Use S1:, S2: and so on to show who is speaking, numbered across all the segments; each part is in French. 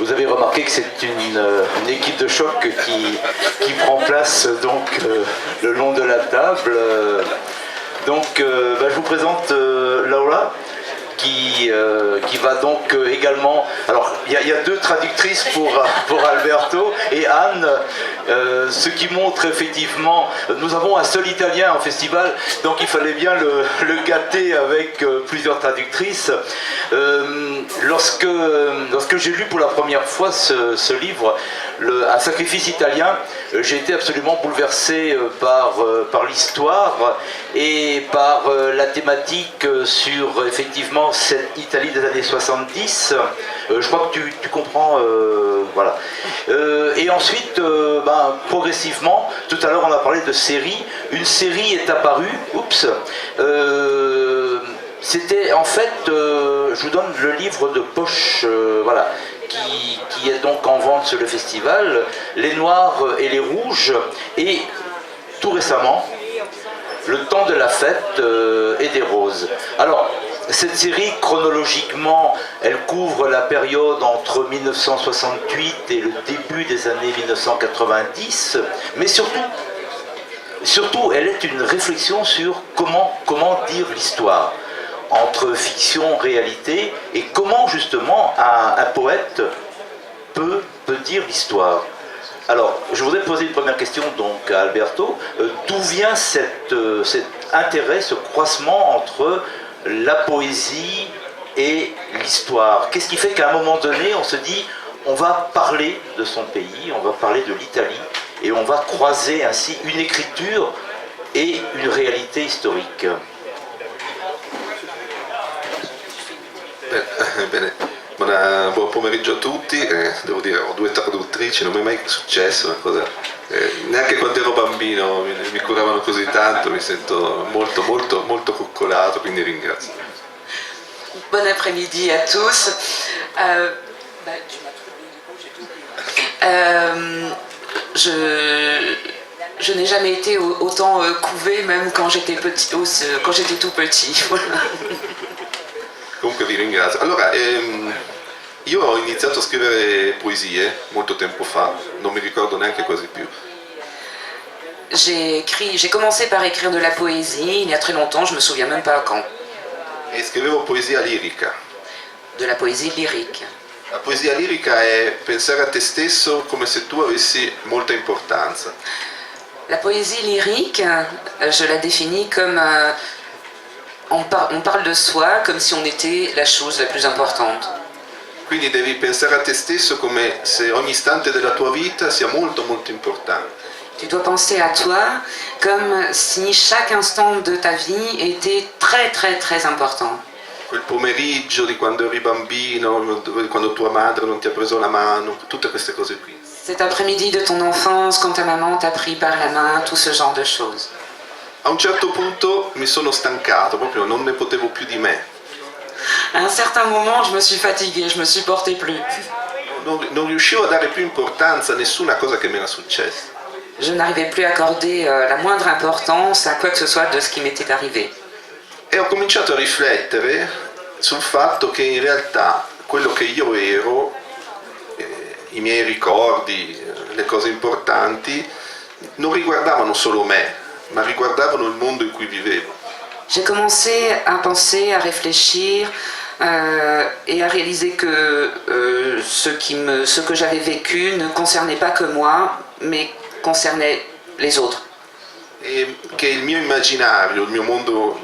S1: Vous avez remarqué que c'est une équipe de choc qui prend place donc le long de la table. Je vous présente Laura qui va donc également... Alors, il y a deux traductrices pour Alberto et Anne, ce qui montre effectivement... Nous avons un seul Italien en festival, donc il fallait bien le gâter avec plusieurs traductrices. Lorsque j'ai lu pour la première fois ce livre, Un sacrifice italien, j'ai été absolument bouleversé par l'histoire et par la thématique sur effectivement cette Italie des années 70. Je crois que tu comprends, voilà. Et ensuite, progressivement, tout à l'heure on a parlé de série. Une série est apparue, c'était en fait, je vous donne le livre de poche, voilà, qui est donc en vente sur le festival, Les Noirs et les Rouges, et tout récemment, Le Temps de la Fête et des Roses. Alors, cette série, chronologiquement, elle couvre la période entre 1968 et le début des années 1990, mais surtout, elle est une réflexion sur comment dire l'histoire, entre fiction, réalité, et comment justement un poète peut dire l'histoire. Alors, je voudrais poser une première question donc à Alberto. D'où vient cet intérêt, ce croisement entre la poésie et l'histoire? Qu'est-ce qui fait qu'à un moment donné, on se dit, on va parler de son pays, on va parler de l'Italie, et on va croiser ainsi une écriture et une réalité historique?
S2: Bene, buon pomeriggio a tutti. Devo dire, ho due traduttrici, non mi è mai successo una cosa. Neanche quando ero bambino mi curavano così tanto, mi sento molto molto molto coccolato, quindi ringrazio.
S3: Bon après-midi à tous. Je n'ai jamais été autant couvé, même quand j'étais tout petit. Voilà.
S2: Comunque vi ringrazio. Allora, io ho iniziato a scrivere poesie molto tempo fa, non mi ricordo neanche quasi più.
S3: J'ai commencé par écrire de la poésie il y a très longtemps, je me souviens même pas quand.
S2: E scrivevo poesia lirica.
S3: De la poésie lyrique.
S2: La poesia lirica è pensare a te stesso come se tu avessi molta importanza.
S3: La poésie lyrique, je la définis comme on parle de soi comme si on était la chose la plus importante.
S2: Quindi devi pensare a te stesso come se ogni istante della tua vita sia molto molto importante.
S3: Tu dois penser à toi comme si chaque instant de ta vie était très très très important.
S2: Quel pomeriggio di quando eri bambino, quando tua madre non ti ha preso la mano, tutte queste cose qui.
S3: Cet après-midi de ton enfance, quand ta maman t'a pris par la main, tout ce genre de choses.
S2: A un certo punto mi sono stancato, proprio non ne potevo più di me.
S3: À un certain moment, je me suis fatiguée, je me supportais plus.
S2: Non riuscivo a dare più importanza a nessuna cosa che mi era successa.
S3: Je n'arrivais plus à accorder la moindre importance à quoi que ce soit de ce qui m'était arrivé.
S2: E ho cominciato a riflettere sul fatto che in realtà quello che io ero, i miei ricordi, le cose importanti, non riguardavano solo me, ma riguardavano il mondo in cui vivevo.
S3: J'ai commencé à penser, à réfléchir et à réaliser que ce que j'avais vécu ne concernait pas que moi, mais concernait les autres.
S2: E che il mio immaginario, il mio mondo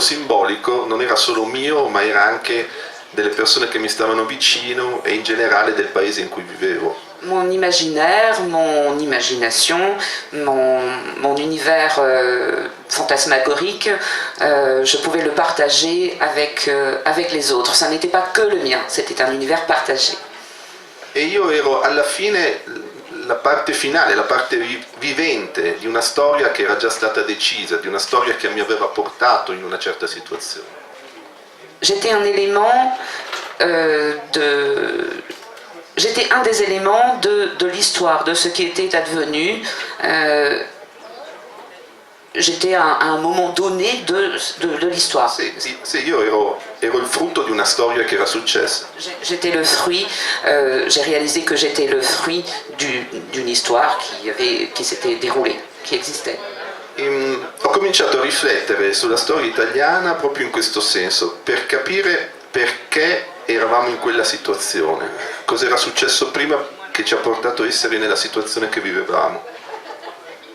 S2: simbolico non era solo mio, ma era anche delle persone che mi stavano vicino e in generale del paese in cui vivevo.
S3: Mon imaginaire, mon imagination, mon univers fantasmagorique, je pouvais le partager avec les autres. Ça n'était pas que le mien, c'était un univers partagé.
S2: E io ero alla fine la parte finale, la parte vivente di una storia che era già stata decisa, di una storia che mi aveva portato in una certa situazione.
S3: J'étais un élément J'étais un des éléments de l'histoire, de ce qui était advenu. j'étais à un moment donné de l'histoire.
S2: Sì, io ero il frutto di una storia che era successa.
S3: J'étais le fruit, j'ai réalisé que j'étais le fruit d'une histoire qui s'était déroulée, qui existait.
S2: Ho cominciato a riflettere sulla storia italiana proprio in questo senso, per capire perché eravamo in quella situazione, cos'era successo prima che ci ha portato a essere nella situazione che vivevamo.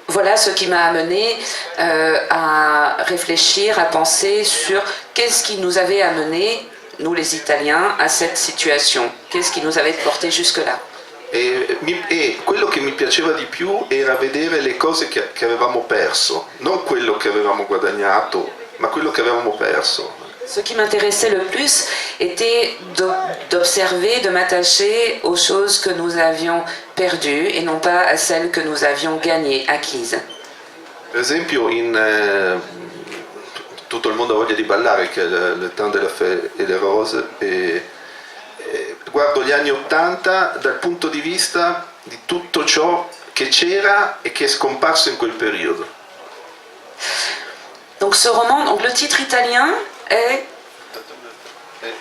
S3: Voilà ce qui m'a amené à réfléchir, à penser sur qu'est-ce qui nous avait amené, nous les Italiens, à cette situation. Qu'est-ce qui nous avait porté jusque-là.
S2: E quello che mi piaceva di più era vedere le cose che avevamo perso, non quello che avevamo guadagnato, ma quello che avevamo perso.
S3: Ce qui m'intéressait le plus était d'observer, de m'attacher aux choses que nous avions perdues et non pas à celles que nous avions gagnées, acquises.
S2: Per esempio Tutto il mondo ha voglia di ballare, che è le temps de la fée et des roses, e guardo gli anni '80 dal punto di vista di tutto ciò che c'era e che è scomparso in quel periodo.
S3: Donc ce roman, donc le titre italien est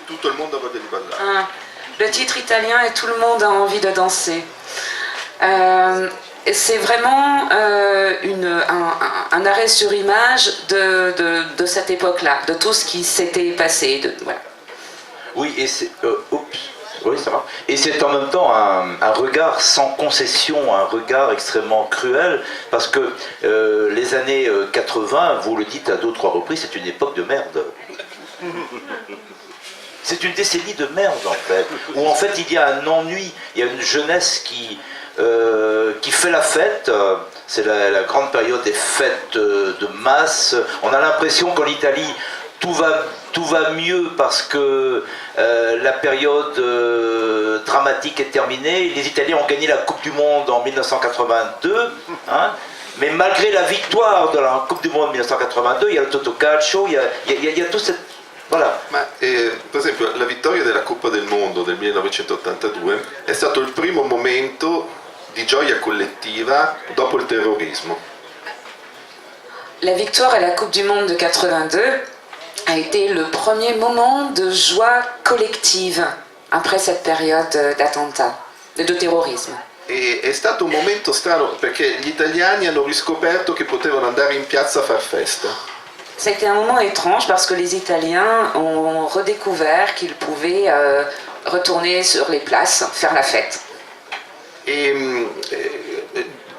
S2: Tutto il mondo ha voglia di ballare.
S3: Le titre italien est Tout le monde a envie de danser. C'est vraiment un arrêt sur image de cette époque-là, de tout ce qui s'était passé. Voilà.
S1: Oui, et c'est... Oui, ça va. Et c'est en même temps un regard sans concession, un regard extrêmement cruel, parce que les années 80, vous le dites à 2 ou 3 reprises, c'est une époque de merde. C'est une décennie de merde, en fait, où en fait il y a un ennui, il y a une jeunesse qui fait la fête. C'est la grande période des fêtes de masse. On a l'impression qu'en Italie, tout va mieux parce que la période dramatique est terminée. Les Italiens ont gagné la Coupe du Monde en 1982, hein, mais malgré la victoire de la Coupe du Monde en 1982, il y a le Totocalcio, il y a tout cette... Voilà.
S2: Ma per esempio la vittoria della Coppa del Mondo del 1982 è stato il primo momento di gioia collettiva dopo il terrorismo.
S3: La victoire à la Coupe du Monde de 82 a été le premier moment de joie collective après cette période d'attentat, de terrorisme.
S2: E è stato un momento strano perché gli italiani hanno riscoperto che potevano andare in piazza a far festa.
S3: C'était un moment étrange parce que les Italiens ont redécouvert qu'ils pouvaient retourner sur les places, faire la fête.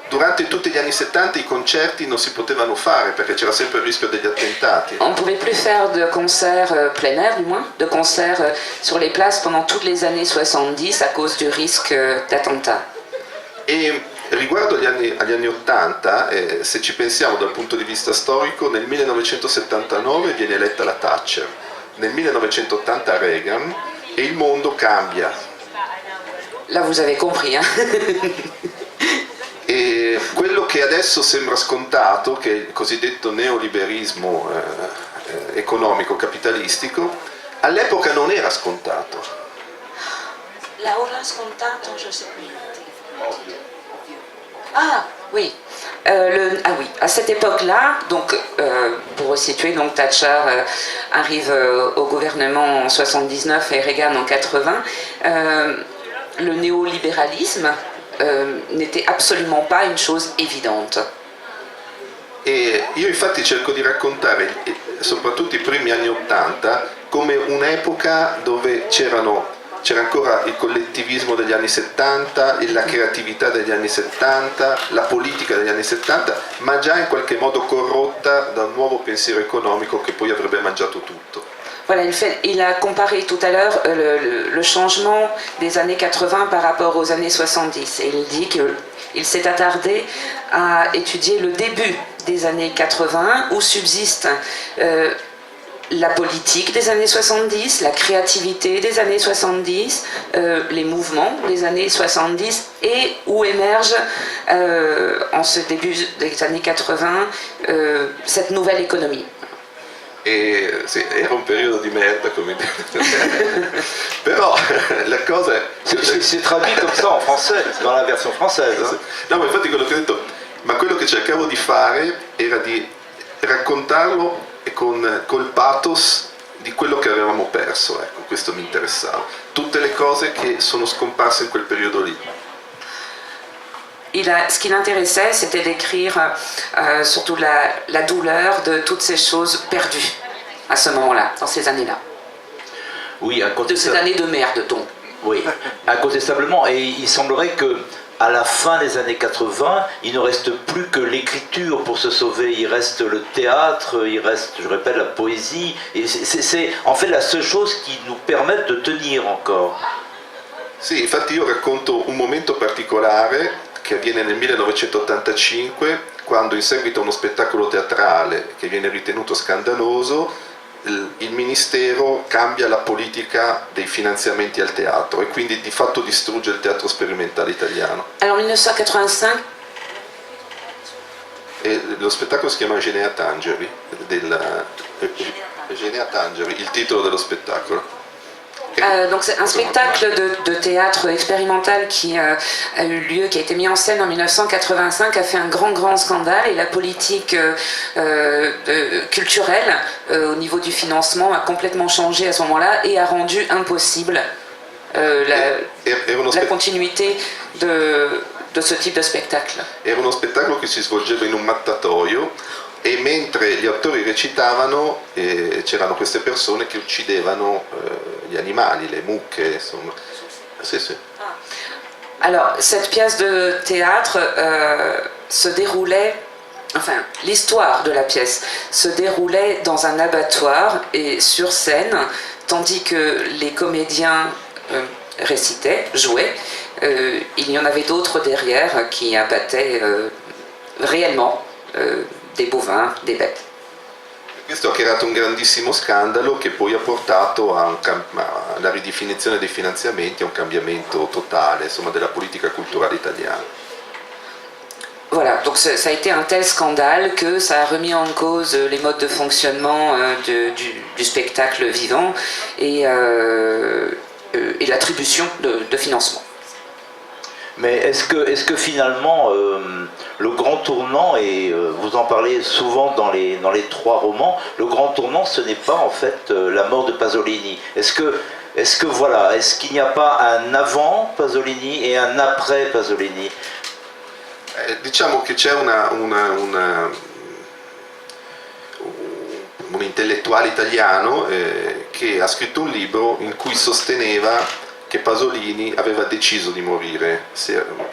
S2: Durante tutti gli anni 70 i concerti non si potevano fare perché c'era sempre il rischio degli attentati.
S3: On ne pouvait plus faire de concerts plein air, du moins, de concerts sur les places pendant toutes les années 70 à cause du risque d'attentat.
S2: E riguardo agli anni 80, se ci pensiamo dal punto di vista storico, nel 1979 viene eletta la Thatcher, nel 1980 Reagan e il mondo cambia.
S3: Là vous avez compris, hein?
S2: E quello che adesso sembra scontato, che è il cosiddetto neoliberismo economico capitalistico, all'epoca non era scontato.
S3: La hora scontato, je sais plus. Ah oui. Oui, à cette époque-là, donc pour resituer, donc Thatcher arrive au gouvernement en 79 et Reagan en 80. Le néolibéralisme n'était absolument pas une chose évidente.
S2: E io infatti cerco di raccontare soprattutto i primi anni 80 come un'epoca dove c'era ancora il collettivismo degli anni 70, la creatività degli anni 70, la politica degli anni 70, ma già in qualche modo corrotta da un nuovo pensiero economico che poi avrebbe mangiato tutto.
S3: Voilà, il a comparé tout à l'heure le changement des années 80 par rapport aux années 70. Et il dit qu'il s'est attardé à étudier le début des années 80 où subsiste la politique des années 70, la créativité des années 70, les mouvements des années 70 et où émerge en ce début des années 80 cette nouvelle économie.
S2: E sì, era un periodo di merda, come dire. Però la cosa è...
S1: C'est traduit comme ça en français, dans la version française. Hein.
S2: No, ma infatti quello che ho detto, ma quello che cercavo di fare era di raccontarlo e col pathos di quello che avevamo perso, ecco, questo mi interessava. Tutte le cose che sono scomparse in quel periodo lì.
S3: Ce qui l'intéressait, c'était d'écrire surtout la douleur de toutes ces choses perdues à ce moment-là, dans ces années-là.
S1: Oui,
S3: de cette année de merde, donc.
S1: Oui, incontestablement. Et il semblerait que à la fin des années 80, il ne reste plus que l'écriture pour se sauver. Il reste le théâtre, il reste, je répète, la poésie. Et c'est en fait la seule chose qui nous permet de tenir encore.
S2: Sì, infatti io racconto un momento particolare che avviene nel 1985, quando in seguito a uno spettacolo teatrale che viene ritenuto scandaloso, il Ministero cambia la politica dei finanziamenti al teatro e quindi di fatto distrugge il teatro sperimentale italiano.
S3: Alors 1985.
S2: E lo spettacolo si chiama Eugenia Tangeri, Eugenia Tangeri, il titolo dello spettacolo.
S3: Donc c'est un spectacle de théâtre expérimental qui a eu lieu, qui a été mis en scène en 1985, a fait un grand scandale et la politique culturelle au niveau du financement a complètement changé à ce moment-là et a rendu impossible la continuité de ce type de spectacle.
S2: Era uno spettacolo che si svolgeva in un mattatoio e mentre gli attori recitavano c'erano queste persone che uccidevano gli animali, le mucche, insomma. Sì, sì.
S3: Alors, cette pièce de théâtre se déroulait, enfin, l'histoire de la pièce se déroulait dans un abattoir et sur scène, tandis que les comédiens récitaient, jouaient, il y en avait d'autres derrière qui abattaient réellement des bovins, des bêtes.
S2: Questo ha creato un grandissimo scandalo che poi ha portato alla ridefinizione dei finanziamenti, a un cambiamento totale, insomma, della politica culturale italiana.
S3: Voilà, donc ça a été un tel scandale que ça a remis en cause les modes de fonctionnement du spectacle vivant et l'attribution de financement.
S1: Mais est-ce que finalement le grand tournant, et vous en parlez souvent dans les trois romans, le grand tournant ce n'est pas en fait la mort de Pasolini. Est-ce qu'il n'y a pas un avant Pasolini et un après Pasolini?
S2: Diciamo che c'è un intellettuale italiano che ha scritto un libro in cui sosteneva che Pasolini aveva deciso di morire,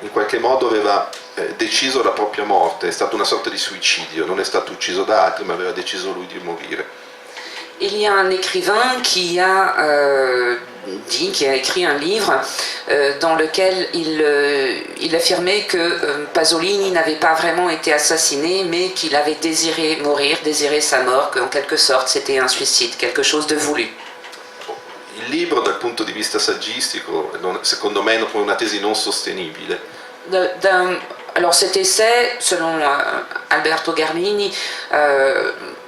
S2: in qualche modo aveva deciso la propria morte, è stata una sorta di suicidio, non è stato ucciso da altri ma aveva deciso lui di morire.
S3: Il y a un écrivain qui a écrit un livre dans lequel il affirmait que Pasolini n'avait pas vraiment été assassiné, mais qu'il avait désiré mourir, désiré sa mort, qu'en quelque sorte c'était un suicide, quelque chose de voulu.
S2: Il libro dal punto di vista saggistico, secondo me, è una tesi non sostenibile.
S3: Alors cet essai, selon Alberto Garlini,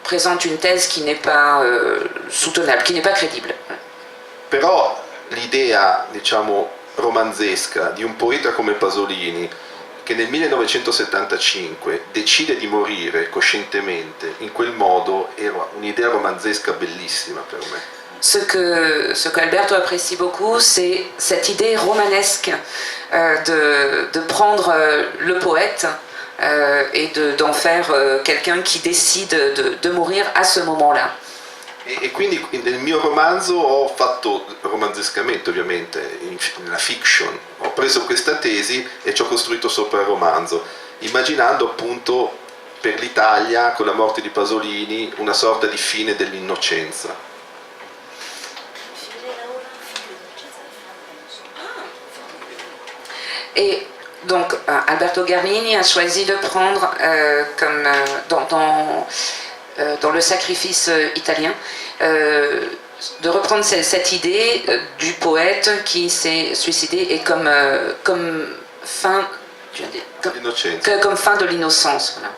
S3: présente une thèse qui n'est pas soutenable, qui n'est pas crédible.
S2: Però l'idea, diciamo, romanzesca di un poeta come Pasolini che nel 1975 decide di morire coscientemente in quel modo era un'idea romanzesca bellissima per me.
S3: Ce que Alberto apprécie beaucoup, c'est cette idée romanesque de prendre le poète et d'en faire quelqu'un qui décide de mourir à ce moment-là.
S2: E quindi nel mio romanzo ho fatto, romanzescamente ovviamente, nella fiction, ho preso questa tesi e ci ho costruito sopra il romanzo, immaginando appunto per l'Italia, con la morte di Pasolini, una sorta di fine dell'innocenza.
S3: Et donc Alberto Garlini a choisi de prendre comme dans le sacrifice italien, de reprendre cette idée du poète qui s'est suicidé et comme fin de l'innocence. Voilà.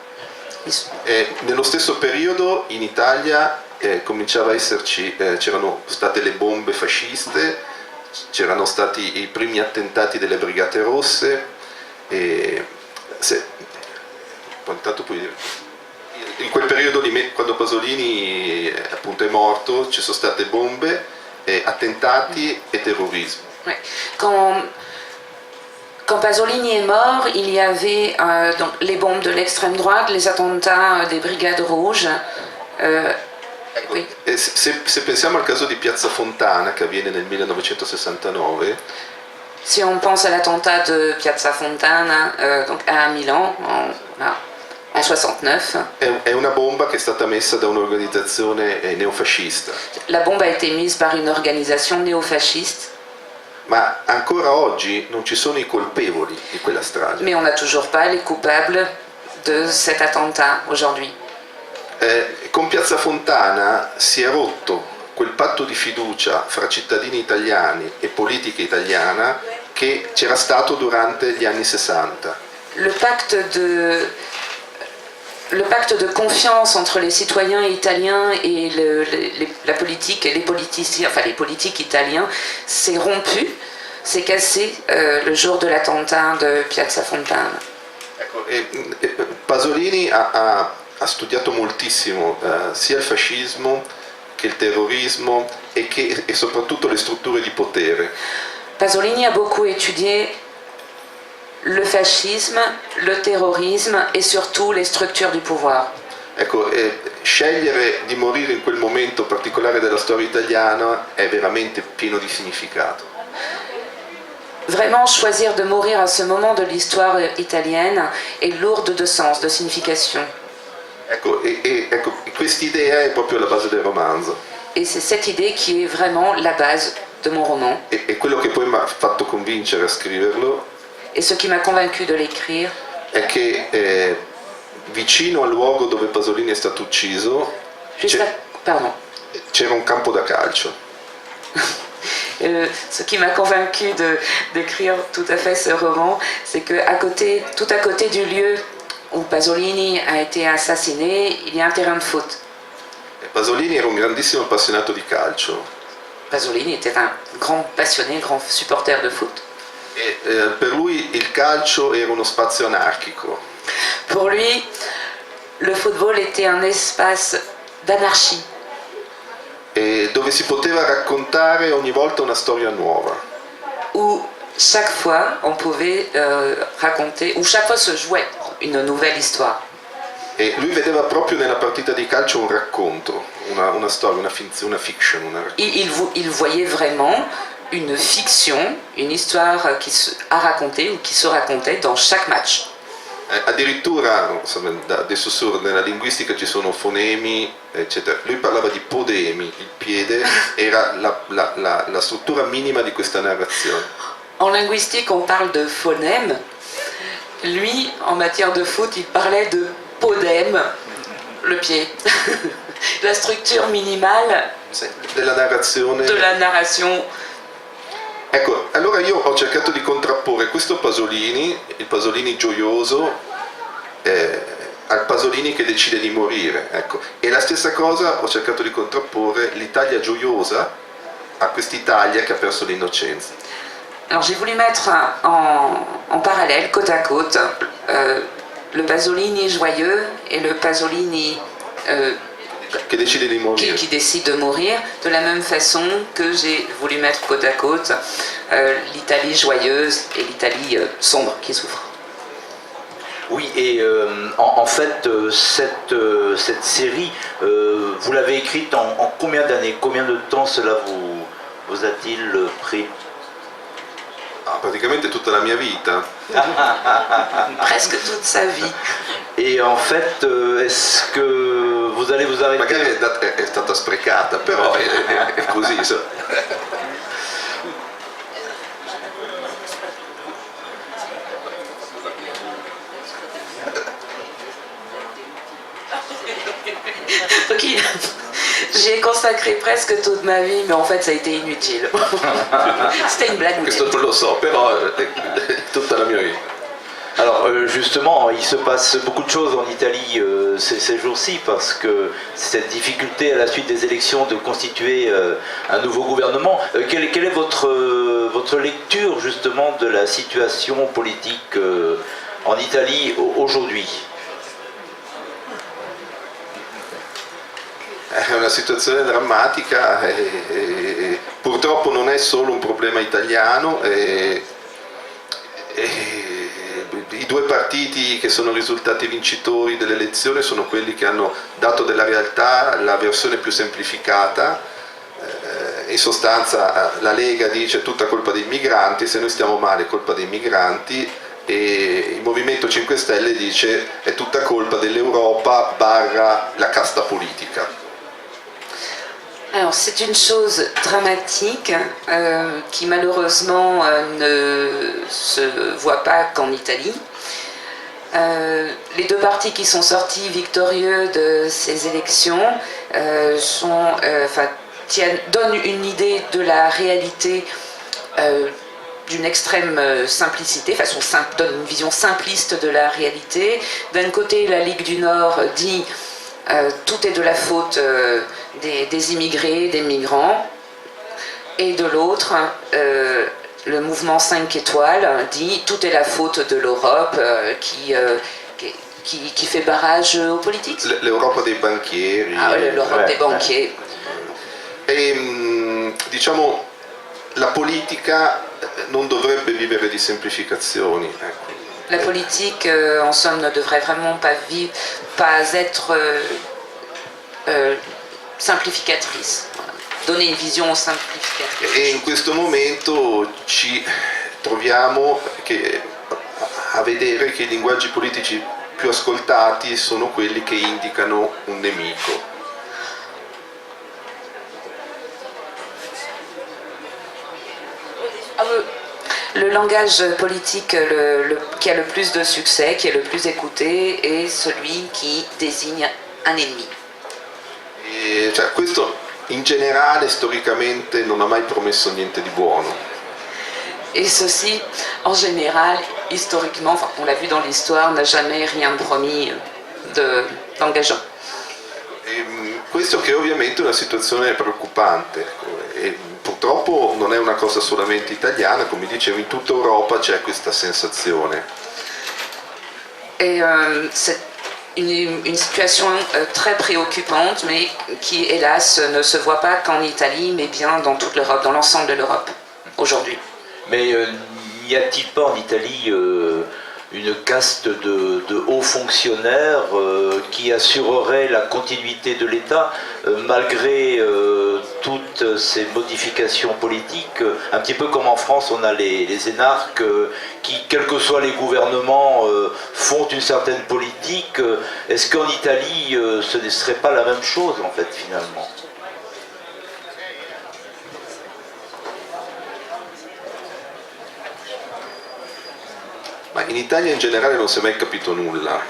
S2: Nello stesso periodo in Italia cominciava a esserci, c'erano state le bombe fasciste, c'erano stati i primi attentati delle Brigate Rosse e intanto puoi dire In quel periodo lì, quando Pasolini appunto è morto, ci sono state bombe, attentati e terrorismo.
S3: Ouais. Quand Pasolini est mort, il y avait donc les bombes de l'extrême droite, les attentats des brigades rouges. Oui.
S2: E se pensiamo al caso di Piazza Fontana che avviene nel 1969,
S3: Si on pense à l'attentat de Piazza Fontana donc à Milan en 69,
S2: è una bomba che è stata messa da un'organizzazione neofascista.
S3: la bombe a été mise par une organisation néofasciste,
S2: Ma ancora oggi non ci sono i colpevoli di quella strage.
S3: mais on n'a toujours pas les coupables de cet attentat aujourd'hui.
S2: Con Piazza Fontana si è rotto quel patto di fiducia fra cittadini italiani e politica italiana che c'era stato durante gli anni 60.
S3: Le pacte de confiance entre les citoyens italiens et la politique et les politiciens, enfin les politiques italiens, s'est rompu, s'est cassé le jour de l'attentat de Piazza Fontana.
S2: Ecco, Pasolini ha studiato moltissimo sia il fascismo che il terrorismo e soprattutto le strutture di potere.
S3: Pasolini a beaucoup étudié le fascisme, le terrorisme et surtout les structures du pouvoir.
S2: Ecco, scegliere di morire in quel momento particolare della storia italiana è veramente pieno di significato.
S3: Vraiment, choisir de mourir à ce moment de l'histoire italienne est lourde de sens, de signification.
S2: Ecco, ecco, quest'idea è proprio la base del romanzo.
S3: Et c'est cette idée qui est vraiment la base de mon roman.
S2: E quello che poi mi ha fatto convincere a scriverlo
S3: Et ce qui m'a convaincu de l'écrire,
S2: è che vicino al luogo dove Pasolini è stato ucciso c'era un campo da calcio.
S3: Ce qui m'a convaincu d'écrire tout à fait ce roman, c'est que tout à côté du lieu où Pasolini a été assassiné, il y a un terrain de foot.
S2: Pasolini era un grandissimo appassionato di calcio.
S3: Pasolini était un grand passionné, grand supporter de foot.
S2: E per lui il calcio era uno spazio anarchico.
S3: Pour lui, le football était un espace d'anarchie.
S2: E dove si poteva raccontare ogni volta una storia nuova.
S3: Où chaque fois on pouvait raconter, où chaque fois se jouait une nouvelle histoire.
S2: E lui vedeva proprio nella partita di calcio un racconto, una storia, una fiction.
S3: Il voyait vraiment une fiction, une histoire à raconter ou qui se racontait dans chaque match.
S2: Addirittura, insomma, adesso nella linguistica ci sono fonemi, eccetera. Lui parlava di podemi, il piede era la struttura minima di questa narrazione.
S3: En linguistique, on parle de phonème. Lui, en matière de foot, il parlait de podème, le pied. La structure minimale
S2: della narrazione.
S3: De la narration.
S2: Ecco, allora io ho cercato di contrapporre questo Pasolini, il Pasolini gioioso, al Pasolini che decide di morire, ecco. E la stessa cosa ho cercato di contrapporre l'Italia gioiosa a quest'Italia che ha perso l'innocenza.
S3: Alors j'ai voulu mettre en parallèle, côte à côte, le Pasolini joyeux et le Pasolini
S2: che decide di morire.
S3: Qui décide de mourir, de la même façon que j'ai voulu mettre côte à côte l'Italie joyeuse et l'Italie sombre qui souffre.
S1: Oui, et en fait, cette série, vous l'avez écrite en combien d'années? Combien de temps cela vous a-t-il pris?
S2: Praticamente tutta la mia vita.
S3: Presque toute sa vie.
S1: Et en fait, est-ce que vous allez vous arrêter?
S2: Magari è stata sprecata, però è così.
S3: Ok, j'ai consacré presque toute ma vie, mais en fait ça a été inutile. C'était une blague.
S2: Questo non lo so, però tutta la mia vita.
S1: Alors justement, il se passe beaucoup de choses en Italie ces jours-ci parce que cette difficulté à la suite des élections de constituer un nouveau gouvernement. Quelle est votre lecture justement de la situation politique en Italie aujourd'hui?
S2: È una situazione drammatica e purtroppo non è solo un problema italiano. I due partiti che sono risultati vincitori dell'elezione sono quelli che hanno dato della realtà la versione più semplificata. In sostanza la Lega dice è tutta colpa dei migranti, se noi stiamo male è colpa dei migranti, e il Movimento 5 Stelle dice è tutta colpa dell'Europa / la casta politica.
S3: Alors c'est une chose dramatique qui malheureusement ne se voit pas qu'en Italie. Les deux partis qui sont sortis victorieux de ces élections donnent une idée de la réalité d'une extrême simplicité, donne une vision simpliste de la réalité. D'un côté, la Ligue du Nord dit tout est de la faute des immigrés, des migrants, et de l'autre, le mouvement 5 étoiles dit tout est la faute de l'Europe qui fait barrage aux politiques.
S2: L'Europa dei banchieri.
S3: L'Europe des banquiers.
S2: E diciamo la politica non dovrebbe vivere di semplificazioni. Ecco.
S3: La politique, en somme, ne devrait vraiment pas être simplificatrice. Donner une vision semplificatrice.
S2: E in questo momento ci troviamo a vedere che i linguaggi politici più ascoltati sono quelli che indicano un nemico.
S3: Le langage politique qui a le plus de succès, qui est le plus écouté, est celui qui désigne un ennemi.
S2: Cioè, questo in generale storicamente non ha mai promesso niente di buono.
S3: Et ceci, en général, historiquement, on l'a vu dans l'histoire, n'a jamais rien promis d'engageant.
S2: Questo che ovviamente è una situazione preoccupante. E purtroppo non è una cosa solamente italiana, come dicevo, in tutta Europa c'è questa sensazione.
S3: Et c'est une situation très préoccupante, mais qui hélas ne se voit pas qu'en Italie, mais bien dans toute l'Europe, dans l'ensemble de l'Europe, aujourd'hui.
S1: Mais n'y a-t-il pas en Italie une caste de hauts fonctionnaires qui assurerait la continuité de l'État malgré toutes ces modifications politiques, un petit peu comme en France on a les énarques qui, quels que soient les gouvernements, font une certaine politique. Est-ce qu'en Italie ce ne serait pas la même chose en fait finalement ?
S2: Ma in Italia in generale non si è mai capito nulla,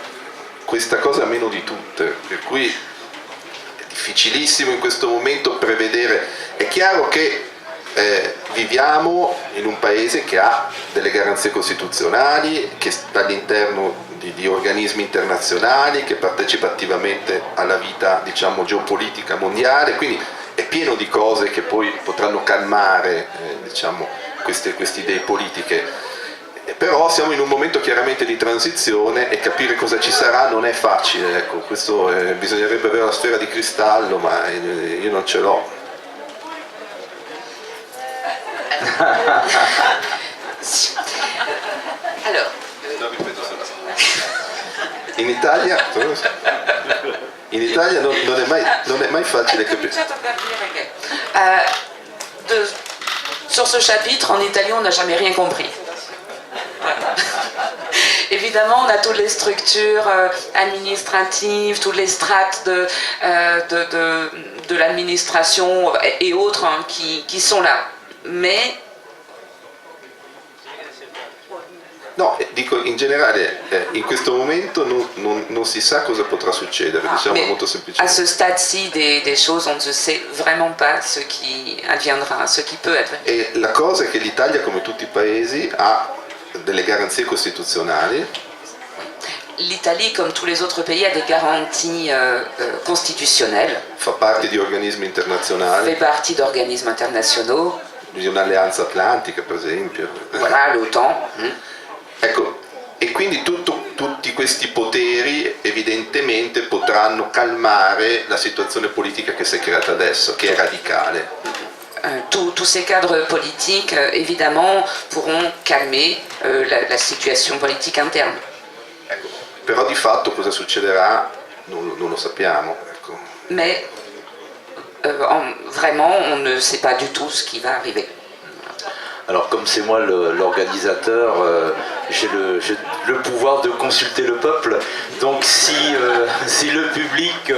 S2: questa cosa meno di tutte, per cui è difficilissimo in questo momento prevedere. È chiaro che viviamo in un paese che ha delle garanzie costituzionali, che sta all'interno di organismi internazionali, che partecipa attivamente alla vita, diciamo, geopolitica mondiale, quindi è pieno di cose che poi potranno calmare diciamo, queste idee politiche. Però siamo in un momento chiaramente di transizione e capire cosa ci sarà non è facile, ecco, questo bisognerebbe avere la sfera di cristallo, ma io non ce l'ho.
S3: Alors.
S2: In Italia non è mai facile capire.
S3: Sur ce chapitre, en Italie, on n'a jamais rien compris. Évidemment, on a toutes les structures administratives, toutes les strates de l'administration et autres qui sont là. Mais...
S2: No, dico in generale, in questo momento non si sa cosa potrà succedere, diciamo molto semplicemente.
S3: À ce stade-ci des choses, on ne sait vraiment pas ce qui adviendra, ce qui peut advenir.
S2: E la cosa è che l'Italia, come tutti i paesi, ha delle garanzie costituzionali.
S3: L'Italie, comme tous les autres pays, a des garanties constitutionnelles.
S2: Fa parte di organismi internazionali.
S3: Fait partie d'organismes internationaux.
S2: Di un'alleanza atlantica, per esempio.
S3: Voilà, l'OTAN.
S2: Ecco, e quindi tutti questi poteri evidentemente potranno calmare la situazione politica che si è creata adesso, che è radicale.
S3: Tous ces cadres politiques, évidemment, pourront calmer la situation politique interne.
S2: Ecco, però di fatto cosa succederà non lo sappiamo. Ecco.
S3: Mais vraiment, on ne sait pas du tout ce qui va arriver.
S1: Alors comme c'est moi l'organisateur, j'ai le pouvoir de consulter le peuple, donc si le public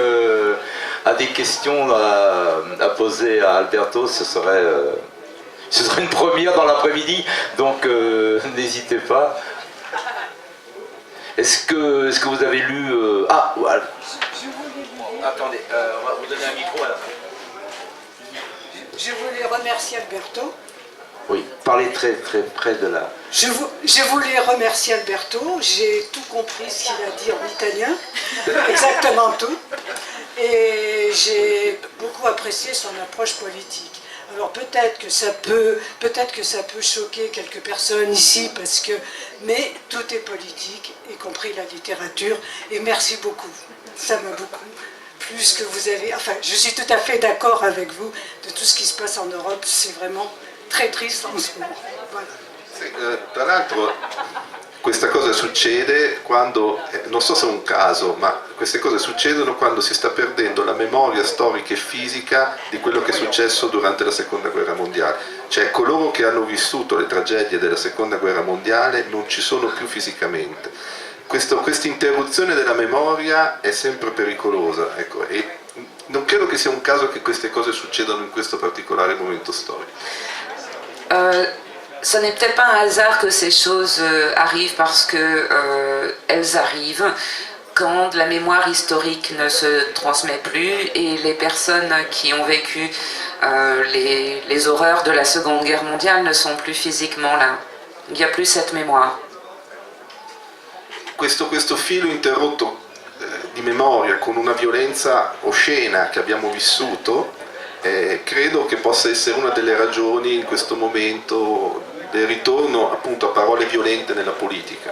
S1: a des questions à poser à Alberto, ce serait une première dans l'après-midi, donc n'hésitez pas. Est-ce que vous avez lu... voilà. Attendez, on va vous donner un micro à la fin.
S4: Je voulais remercier Alberto.
S1: Oui, parlez très très près de la...
S4: Je voulais remercier Alberto, j'ai tout compris ce qu'il a dit en italien, exactement tout, et j'ai beaucoup apprécié son approche politique. Alors peut-être que ça peut choquer quelques personnes ici, mais tout est politique, y compris la littérature, et merci beaucoup, ça m'a beaucoup. Plus que vous avez... Enfin, je suis tout à fait d'accord avec vous de tout ce qui se passe en Europe, c'est vraiment très triste en ce moment. Voilà.
S2: Tra l'altro questa cosa succede quando, non so se è un caso, ma queste cose succedono quando si sta perdendo la memoria storica e fisica di quello che è successo durante la Seconda Guerra Mondiale. Cioè coloro che hanno vissuto le tragedie della Seconda Guerra Mondiale non ci sono più fisicamente. Questa interruzione della memoria è sempre pericolosa, ecco, e non credo che sia un caso che queste cose succedano in questo particolare momento storico.
S3: Ce n'est peut-être pas un hasard que ces choses arrivent parce que elles arrivent quand la mémoire historique ne se transmet plus et les personnes qui ont vécu les horreurs de la Seconde Guerre mondiale ne sont plus physiquement là. Il n'y a plus cette mémoire.
S2: Questo filo interrotto di memoria con una violenza oscena che abbiamo vissuto, credo che possa essere una delle ragioni in questo momento del ritorno appunto a parole violente nella politica.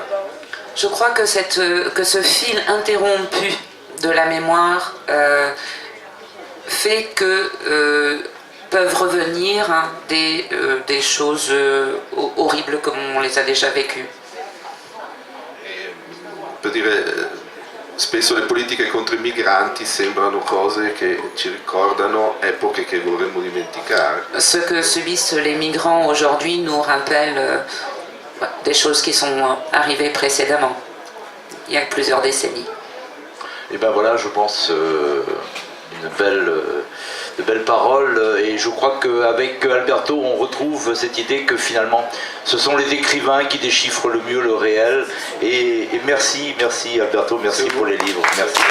S3: Je crois que ce fil interrompu de la mémoire fait que peuvent revenir des choses horribles comme on les a déjà vécues.
S2: Per dire, spesso le politiche contro i migranti sembrano cose che ci ricordano epoche che vorremmo dimenticare.
S3: Ce que subissent les migrants aujourd'hui nous rappelle des choses qui sont arrivées précédemment, il y a plusieurs décennies.
S1: Et ben voilà, je pense de belles paroles, et je crois qu'avec Alberto on retrouve cette idée que finalement ce sont les écrivains qui déchiffrent le mieux le réel, et merci Alberto, merci pour les livres, merci.